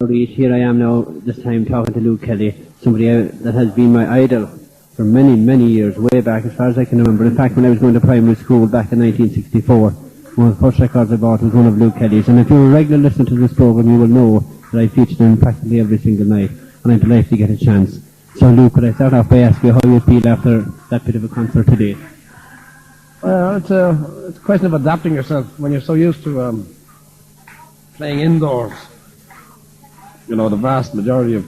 Here I am now, this time talking to Luke Kelly, somebody that has been my idol for many, many years, way back as far as I can remember. In fact, when I was going to primary school back in 1964, one of the first records I bought was one of Luke Kelly's. And if you're a regular listener to this program, you will know that I featured him practically every single night, and I'm delighted to get a chance. So Luke, could I start off by asking you how you feel after that bit of a concert today? Well, it's a question of adapting yourself when you're so used to playing indoors. You know, the vast majority of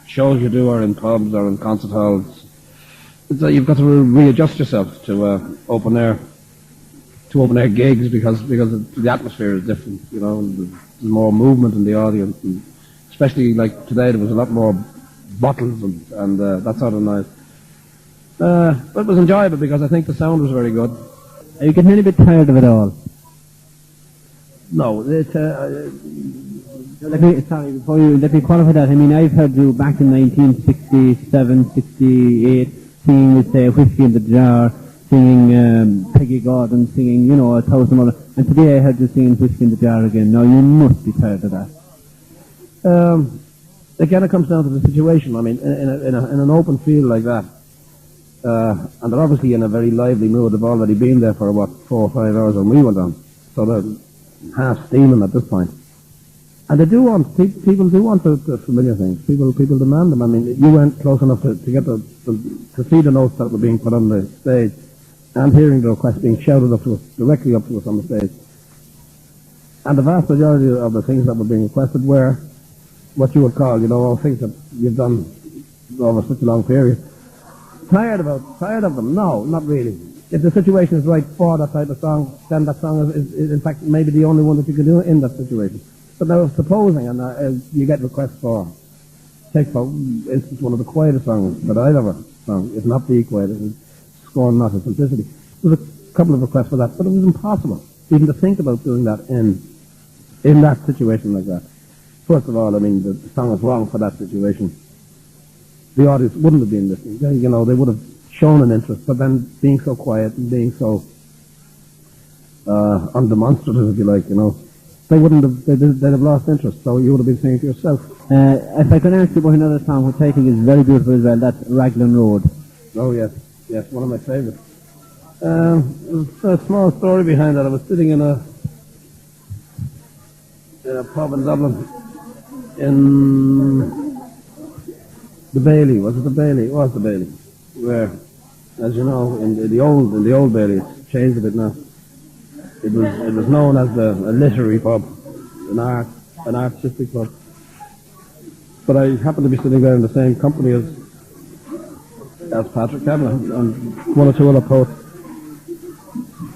shows you do are in pubs or in concert halls. You've got to readjust yourself to open air gigs because the atmosphere is different. You know, there's more movement in the audience, and especially like today, there was a lot more bottles and that sort of noise. But it was enjoyable because I think the sound was very good. Are you getting a bit tired of it all? No, let me qualify that. I mean, I've heard you back in 1967, 68, singing with, say, Whiskey in the Jar, singing Peggy Gordon, singing, you know, 1,000 other. And today I heard you singing Whiskey in the Jar again. Now, you must be tired of that. Again, it comes down to the situation. I mean, in an open field like that, and they're obviously in a very lively mood. They've already been there for, 4 or 5 hours when we went on. So they're half steaming at this point. And they do want, people do want the familiar things. People demand them. I mean, you weren't close enough to get to see the notes that were being put on the stage and hearing the requests being shouted up to us, directly up to us on the stage. And the vast majority of the things that were being requested were what you would call, you know, all things that you've done over such a long period. Tired of them? No, not really. If the situation is right for that type of song, then that song is in fact maybe the only one that you can do in that situation. But now supposing, and you get requests for, take for instance one of the quietest songs that I've ever sung, if not the quietest, is Scorn Not His Simplicity. There was a couple of requests for that, but it was impossible even to think about doing that in that situation like that. First of all, I mean, the song is wrong for that situation. The audience wouldn't have been listening. You know, they would have shown an interest, but then being so quiet and being so undemonstrative, if you like, you know, they'd have lost interest, so you would have been singing to yourself. If I can ask you about another song which I think is very beautiful as well, that's Raglan Road. Oh yes, one of my favourites. There's a small story behind that. I was sitting in a pub in Dublin, in the Bailey. Was it the Bailey? It was the Bailey. Where, as you know, in the old Bailey, it's changed a bit now. It was known as a literary pub, an artistic pub. But I happened to be sitting there in the same company as Patrick Kavanagh and one or two other poets.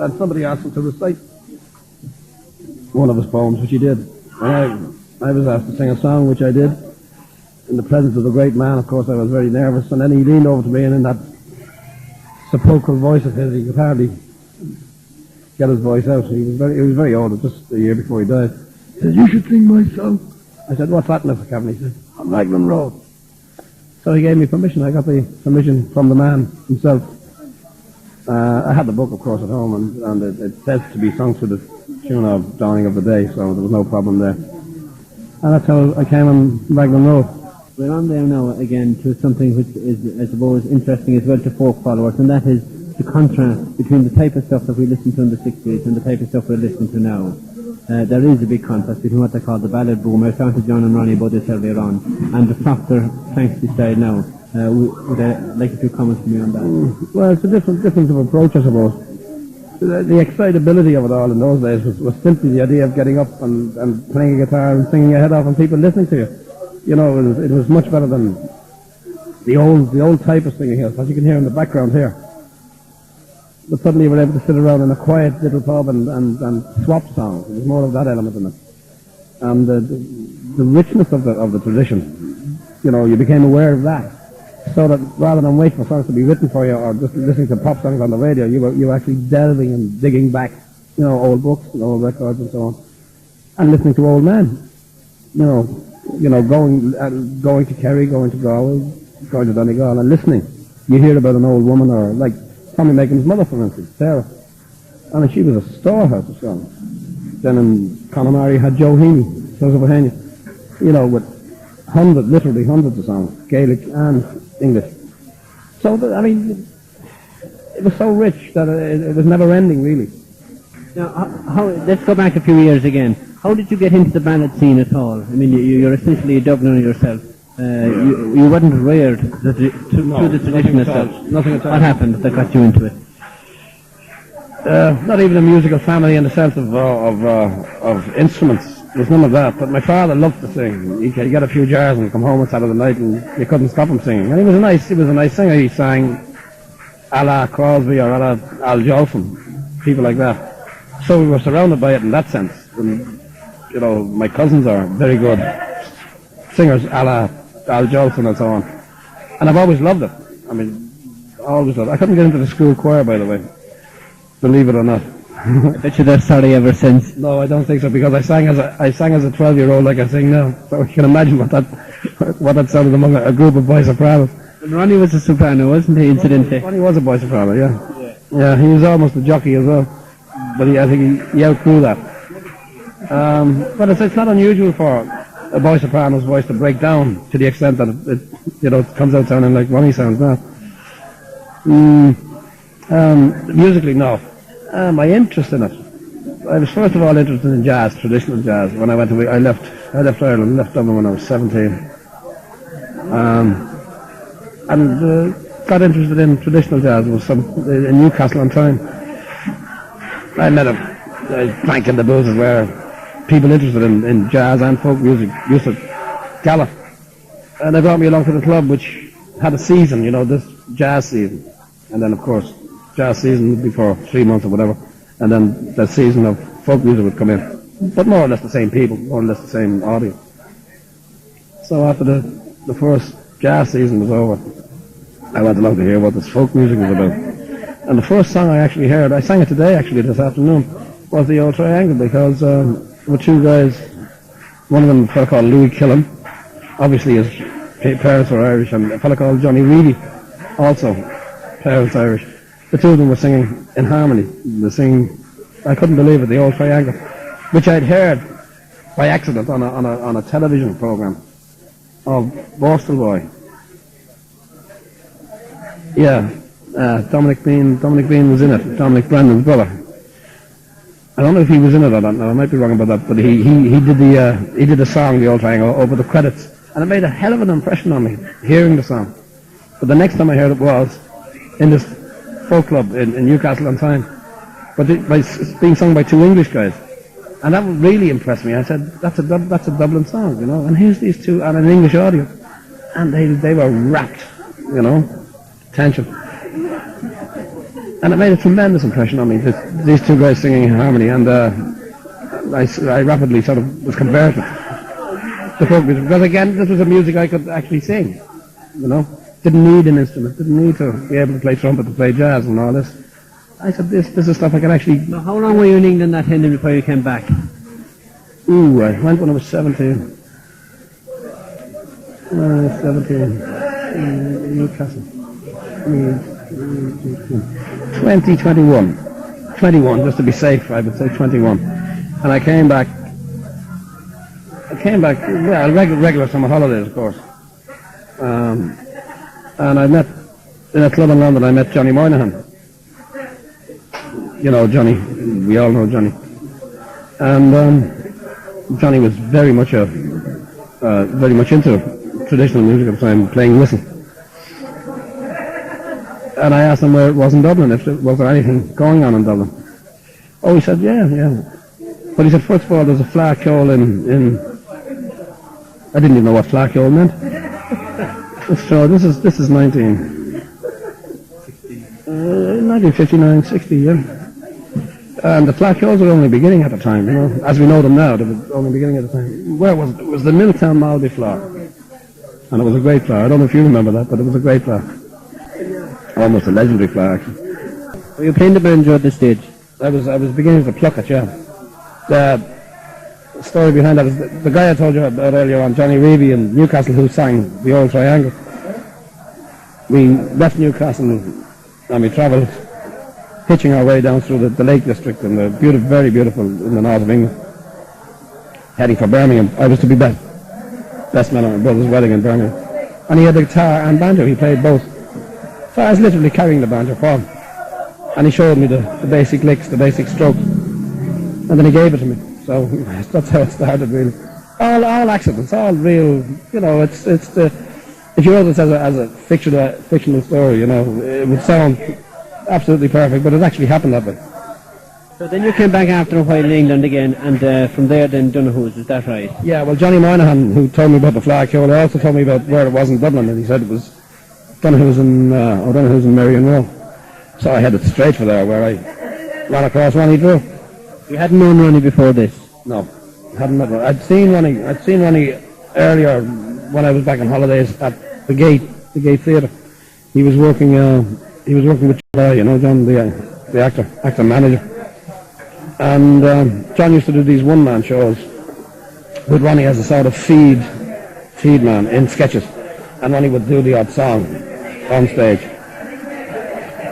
And somebody asked him to recite one of his poems, which he did. And I was asked to sing a song, which I did, in the presence of the great man. Of course, I was very nervous, and then he leaned over to me, and in that sepulchral voice of his, he could hardly get his voice out. He was very old, just a year before he died. He said, "You should sing my song." I said, "What's that, Mr. Kavanagh?" He said, "On Raglan Road." So he gave me permission. I got the permission from the man himself. I had the book, of course, at home, and it says to be sung to the tune of Dawning of the Day, so there was no problem there. And that's how I came on Raglan Road. We're on there now again to something which is, I suppose, interesting as well to folk followers, and that is the contrast between the type of stuff that we listened to in the 60s and the type of stuff we're listening to now. There is a big contrast between what they call the ballad boom. I was talking to John and Ronnie about this earlier on, and the softer, fancy style now. Would I like a few comments from you on that? Well, it's a difference of approach, I suppose. The excitability of it all in those days was simply the idea of getting up and playing a guitar and singing your head off and people listening to you. You know, it was much better than the old type of singing here, as you can hear in the background here. But suddenly you were able to sit around in a quiet little pub and swap songs. There was more of that element in it. And the richness of the tradition, you know, you became aware of that. So that rather than wait for songs to be written for you or just listening to pop songs on the radio, you were actually delving and digging back, you know, old books and old records and so on, and listening to old men. You know, going to Kerry, going to Galway, going to Donegal, and listening. You hear about an old woman, or like Tommy Makin's mother, for instance, Sarah. I mean, she was a storehouse of songs. Then in Connemara you had Joe Heaney, Sons of Bohemia, you know, with literally hundreds of songs, Gaelic and English. So, I mean, it was so rich that it was never ending, really. Now, let's go back a few years again. How did you get into the ballad scene at all? I mean, you're essentially a Dubliner yourself. You weren't reared to the tradition itself. Nothing at all. What happened that got you into it? Not even a musical family in the sense of instruments. There's none of that. But my father loved to sing. He'd get a few jars and come home on Saturday night, and you couldn't stop him singing. And he was a nice singer. He sang a la Crosby or a la Al Jolson, people like that. So we were surrounded by it in that sense. And, you know, my cousins are very good singers a la Al Jolson and so on. And I've always loved it. I mean, always loved it. I couldn't get into the school choir, by the way. Believe it or not. I bet you they're sorry ever since. No, I don't think so, because I sang as a 12-year-old like I sing now. So you can imagine what that sounded among a group of boy sopranos. And Ronnie was a soprano, wasn't he, incidentally? Ronnie was a boy soprano, yeah. Yeah, he was almost a jockey as well. But I think he outgrew that. But it's not unusual for a boy soprano's voice to break down to the extent that it comes out sounding like Ronnie sounds now. Musically, no. My interest in it. I was first of all interested in jazz, traditional jazz. When I left Ireland, left Dublin when I was 17, and got interested in traditional jazz. Was in Newcastle on Tyne. I met him. I drank in the booths where people interested in jazz and folk music used to gallop, and they brought me along to the club, which had a season, this jazz season, and then of course jazz season would be for 3 months or whatever, and then the season of folk music would come in, but more or less the same people, more or less the same audience. So after the first jazz season was over, I went along to hear what this folk music was about. And the first song I actually heard, I sang it today actually this afternoon, was the Old Triangle, because there were two guys, one of them a fellow called Louis Killam, obviously his parents were Irish, and a fellow called Johnny Reedy, also parents Irish. The two of them were singing in harmony. They were singing, I couldn't believe it, the Old Triangle, which I'd heard by accident on a television program of Borstal Boy. Yeah, Dominic Bean was in it. Dominic Brandon's brother. I don't know if he was in it or not. No, I might be wrong about that. But he did the song, the Old Triangle, over the credits, and it made a hell of an impression on me hearing the song. But the next time I heard it was in this folk club in Newcastle on Tyne, but being sung by two English guys, and that really impressed me. I said, that's a Dublin song, and here's these two on an English audience, and they were rapt, attention, and it made a tremendous impression on me. These two guys singing in harmony, and I rapidly sort of was converted to folk music, because again, this was a music I could actually sing, Didn't need an instrument, didn't need to be able to play trumpet, to play jazz and all this. I said, this is stuff I can actually... Now, how long were you in England that ended before you came back? I went when I was 17. 17. Newcastle. 21, just to be safe, I would say 21. And I came back, regular summer holidays, of course. And I met, in a club in London, I met Johnny Moynihan. Johnny, we all know Johnny. And Johnny was very much into traditional music at the time, playing whistle. And I asked him where it was in Dublin, was there anything going on in Dublin. Oh, he said, yeah. But he said, first of all, there's a flakehole in I didn't even know what flakehole meant. So this is 1959, 60, yeah. And the flakeholes were only beginning at the time, as we know them now. They were only beginning at the time. Where was it? It was the Milltown Malby floor, and it was a great floor. I don't know if you remember that, but it was a great floor. Almost a legendary floor, actually. Were you playing the banjo at this stage? I was beginning to pluck it, yeah. The story behind that is the guy I told you about earlier on, Johnny Reedy in Newcastle, who sang the Old Triangle. We left Newcastle and we travelled, hitching our way down through the Lake District and the very beautiful in the north of England, heading for Birmingham. I was to be based best man at my brother's wedding in Birmingham. And he had the guitar and banjo. He played both. So I was literally carrying the banjo for him. And he showed me the basic licks, the basic strokes. And then he gave it to me. So that's how it started, really. All accidents, all real, you know, it's the, if you wrote this as a fictional story, you know, it would sound absolutely perfect, but it actually happened that way. So then you came back after a while in England again, and from there then Donohue's, is that right? Yeah, well, Johnny Moynihan, who told me about the flag show, also told me about where it was in Dublin, and he said it was Donohue's in Mary and Row. So I headed straight for there, where I ran across Ronnie Drew. You hadn't known Ronnie before this? No, hadn't met Ronnie. I'd seen Ronnie earlier when I was back on holidays at the Gate Theatre. He was working with John, you know, John, the actor manager. And John used to do these one-man shows with Ronnie as a sort of feed man in sketches, and Ronnie would do the odd song on stage.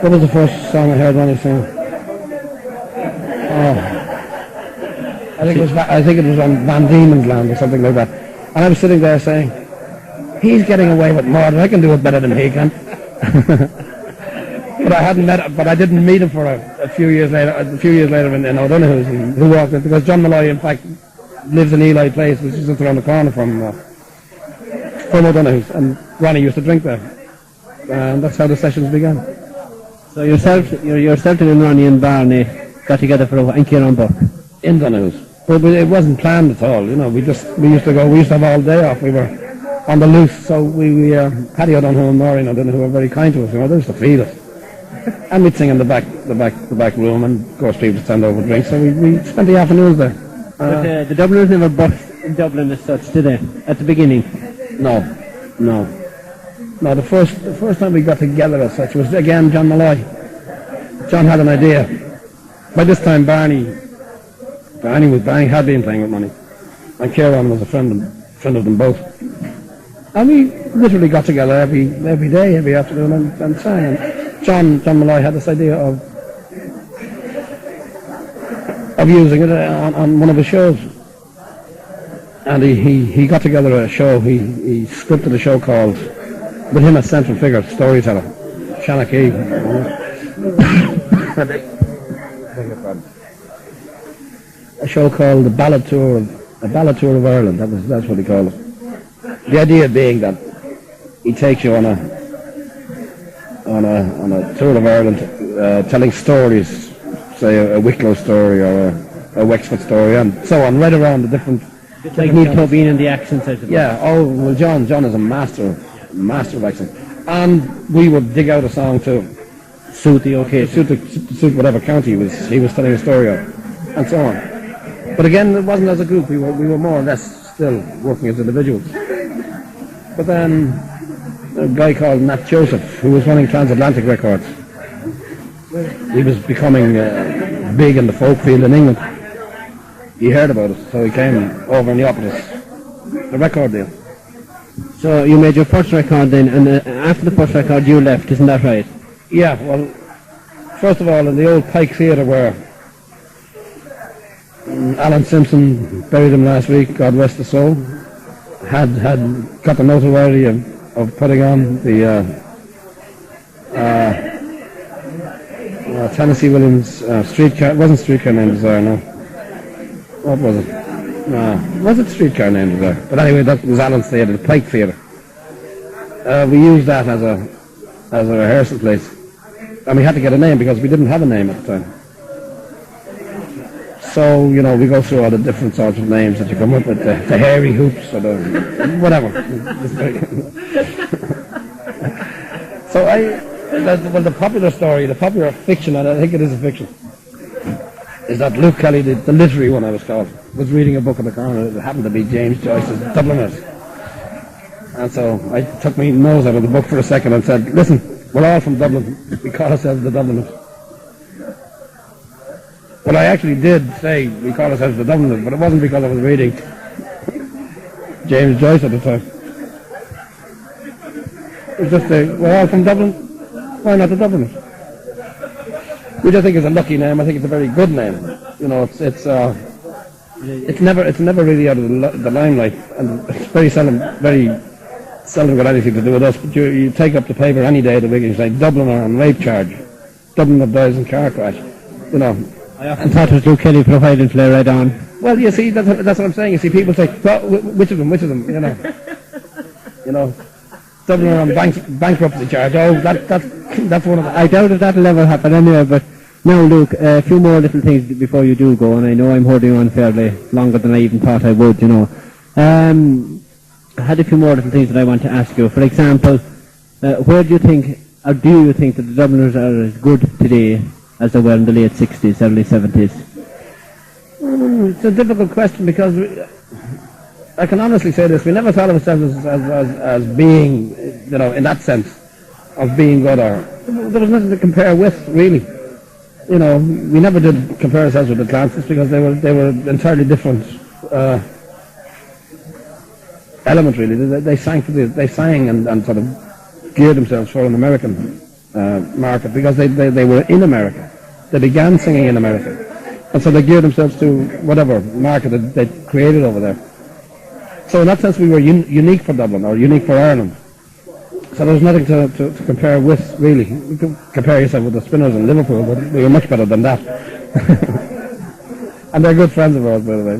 What was the first song I heard Ronnie sing? I think it was on Van Diemen's Land or something like that. And I was sitting there saying, he's getting away with murder. I can do it better than he can. But I didn't meet him for a few years later in O'Donoghue's, who walked in, because John Malloy, in fact, lives in Ely Place, which is just around the corner from O'Donoghue's, and Ronnie used to drink there, and that's how the sessions began. So yourself and Ronnie and Barney got together for a while, and Kieran Buck? In Donoghue's. But it wasn't planned at all, you know. We used to have all day off. We were on the loose, so Paddy O'Donoghue and Maureen O'Donoghue were very kind to us, you know. They used to feed us. And we'd sing in the back room, and of course people would send over drinks, so we spent the afternoons there. But the Dubliners never boxed in Dublin as such, did they? At the beginning? No. The first time we got together as such was again John Malloy. John had an idea. By this time Barney had been playing with money, and Kieran was a friend of them both. And we literally got together every day, every afternoon, and sang. And John Malloy had this idea of using it on one of his shows. And he got together a show, he scripted a show called, with him as central figure, storyteller, Shanachie. A show called The Ballad Tour of Ireland, that's what he called it. The idea being that he takes you on a tour of Ireland, telling stories, say a Wicklow story or a Wexford story, and so on, right around the different. Like Neil Tobin and the accents, I suppose. Yeah. Oh well, John is a master of accent, and we would dig out a song to suit the occasion, to suit whatever county he was telling a story of, and so on. But again, it wasn't as a group. We were more or less still working as individuals. But then a guy called Nat Joseph, who was running Transatlantic Records, he was becoming big in the folk field in England. He heard about it, so he came over and he offered us a record deal. So you made your first record then, and after the first record you left, isn't that right? Yeah, well, first of all, in the old Pike Theatre where Alan Simpson, buried him last week, God rest his soul, had got the notoriety of putting on the Tennessee Williams Streetcar. It wasn't Streetcar Named Desire, no. What was it? Was it Streetcar Named Desire? But anyway, that was Alan's Theatre, the Pike Theatre. We used that as a rehearsal place, and we had to get a name because we didn't have a name at the time. So, you know, we go through all the different sorts of names that you come up with, the hairy hoops or the whatever. So the popular story, the popular fiction, and I think it is a fiction, is that Luke Kelly, the literary one I was called, was reading a book in the corner. It happened to be James Joyce's Dubliners. And so I took my nose out of the book for a second and said, listen, we're all from Dublin. We call ourselves the Dubliners. Well, I actually did say we call ourselves the Dubliners, but it wasn't because I was reading James Joyce at the time. It was just we're all from Dublin, why not the Dubliners? Which I think is a lucky name. I think it's a very good name. You know, it's It's never really out of the limelight, and it's very seldom got anything to do with us. But you take up the paper any day of the week and you say Dublin are on rape charge, Dublin have died in car crash, you know. I often thought it was Luke Kelly providing Claire right on. Well, you see, that's what I'm saying. You see, people say, well, which of them, you know. You know, Dublin are on bankruptcy charge. Oh, that's one of them. I doubt if that'll ever happen anyway, but now, Luke, a few more little things before you do go, and I know I'm holding on fairly longer than I even thought I would, you know. I had a few more little things that I want to ask you. For example, where do you think, or do you think that the Dubliners are as good today as they were in the late 60s, early 70s? It's a difficult question because I can honestly say this. We never thought of ourselves as being, you know, in that sense, of being good, or there was nothing to compare with, really. You know, we never did compare ourselves with the Clancets because they were entirely different element, really. They sang and sort of geared themselves for an American market because they were in America. They began singing in America, and so they geared themselves to whatever market that they created over there. So in that sense, we were unique for Dublin, or unique for Ireland. So there was nothing to compare with, really. You could compare yourself with the Spinners in Liverpool, but we were much better than that. And they're good friends of ours, by the way.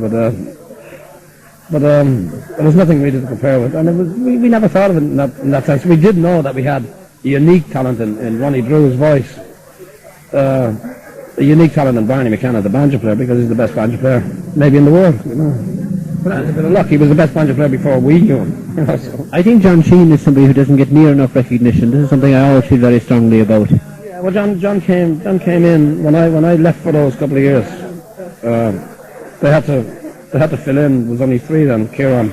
But there was nothing really to compare with. And we never thought of it in that sense. We did know that we had a unique talent in Ronnie Drew's voice, a unique talent in Barney McKenna, the banjo player, because he's the best banjo player maybe in the world, you know. But that's a bit of luck. He was the best banjo player before we knew him. You know, so. I think John Sheen is somebody who doesn't get near enough recognition. This is something I always feel very strongly about. Yeah, well, John came in when I left for those couple of years. They had to fill in. There was only three then: Kieran,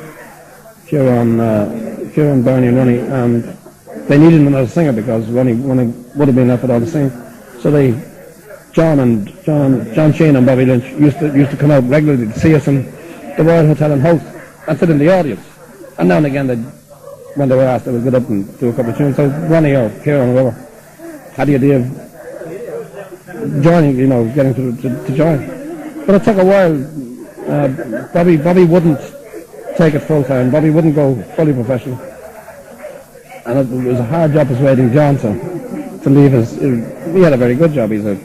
Barney, and Ronnie, and they needed another singer because Ronnie would have been left without a singer. So John Sheen and Bobby Lynch used to come out regularly to see us in the Royal Hotel and House and sit in the audience. And now and again, when they were asked, they would get up and do a couple of tunes. So Ronnie or Kieran or whoever had the idea of joining, you know, getting to join. But it took a while. Bobby wouldn't take it full time. Bobby wouldn't go fully professional. And it was a hard job persuading John to leave us. He had a very good job. He's a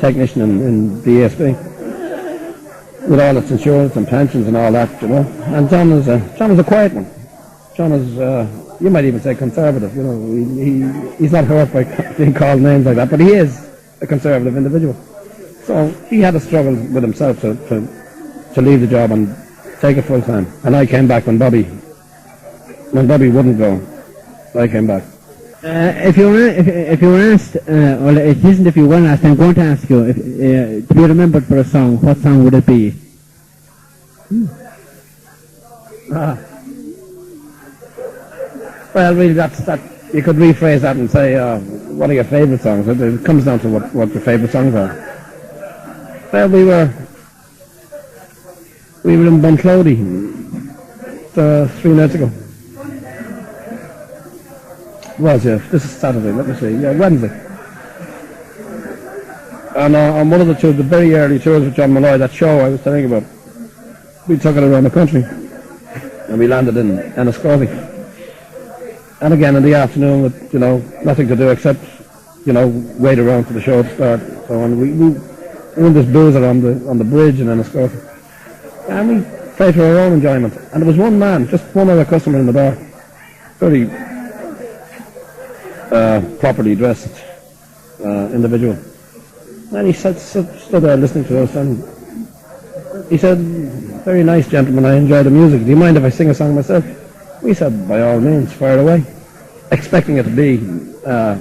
technician in the ASB. With all its insurance and pensions and all that, you know. And John is a quiet one. John is, you might even say conservative, you know. He's not hurt by being called names like that, but he is a conservative individual. So he had a struggle with himself to leave the job and take it full time. And I came back when Bobby wouldn't go. I came back. If you were asked, well, it isn't if you weren't asked, I'm going to ask you, to be remembered for a song, what song would it be? Well, really, that you could rephrase that and say, what are your favourite songs? It comes down to what your favourite songs are. Well, we were in Bunclody 3 nights ago. This is Saturday, let me see, Wednesday. And on one of the very early tours with John Malloy, that show I was telling you about, we took it around the country, and we landed in Enniscorthy. And again in the afternoon with, you know, nothing to do except, you know, wait around for the show to start. So and we in this boozer on the bridge in Enniscorthy. And we played for our own enjoyment. And there was one man, just one other customer in the bar, very properly dressed individual, and he stood there listening to us, and he said, "Very nice, gentlemen, I enjoy the music. Do you mind if I sing a song myself?" We said, "By all means, fire away," expecting it to be a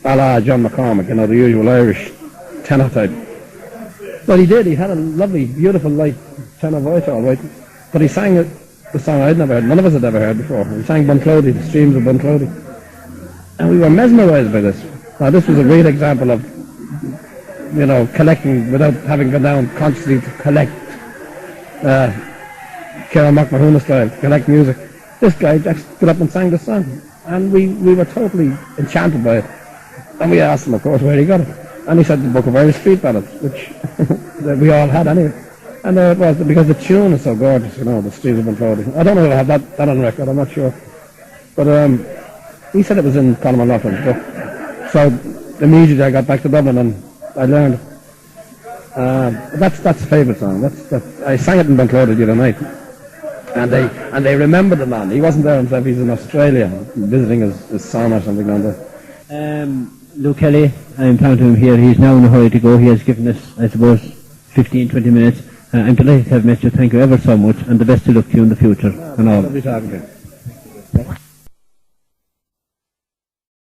la John McCormick, you know, the usual Irish tenor type. But he did. He had a lovely, beautiful, light tenor voice, all right. But he sang the song I'd never heard, none of us had ever heard before. He sang Bunclody, the streams of Bunclody. And we were mesmerised by this. Now, this was a great example of, you know, collecting without having gone down consciously to collect, Kieran McMahon style, to collect music. This guy just got up and sang the song. And we were totally enchanted by it. And we asked him, of course, where he got it. And he said the Book of Irish Street Ballads, which that we all had anyway. And it was because the tune is so gorgeous, the streets have been floating. I don't know if I have that on record, I'm not sure. But he said it was in Conor McLaughlin's book. So immediately I got back to Dublin and I learned. That's a favourite song. I sang it in Bunclody the other night. And they remembered the man. He wasn't there himself, he's in Australia, visiting his son or something down there. Luke Kelly, I'm talking to him here. He's now in a hurry to go. He has given us, I suppose, 15, 20 minutes. I'm delighted to have met you. Thank you ever so much, and the best of luck to you in the future. And all. Lovely talking to you.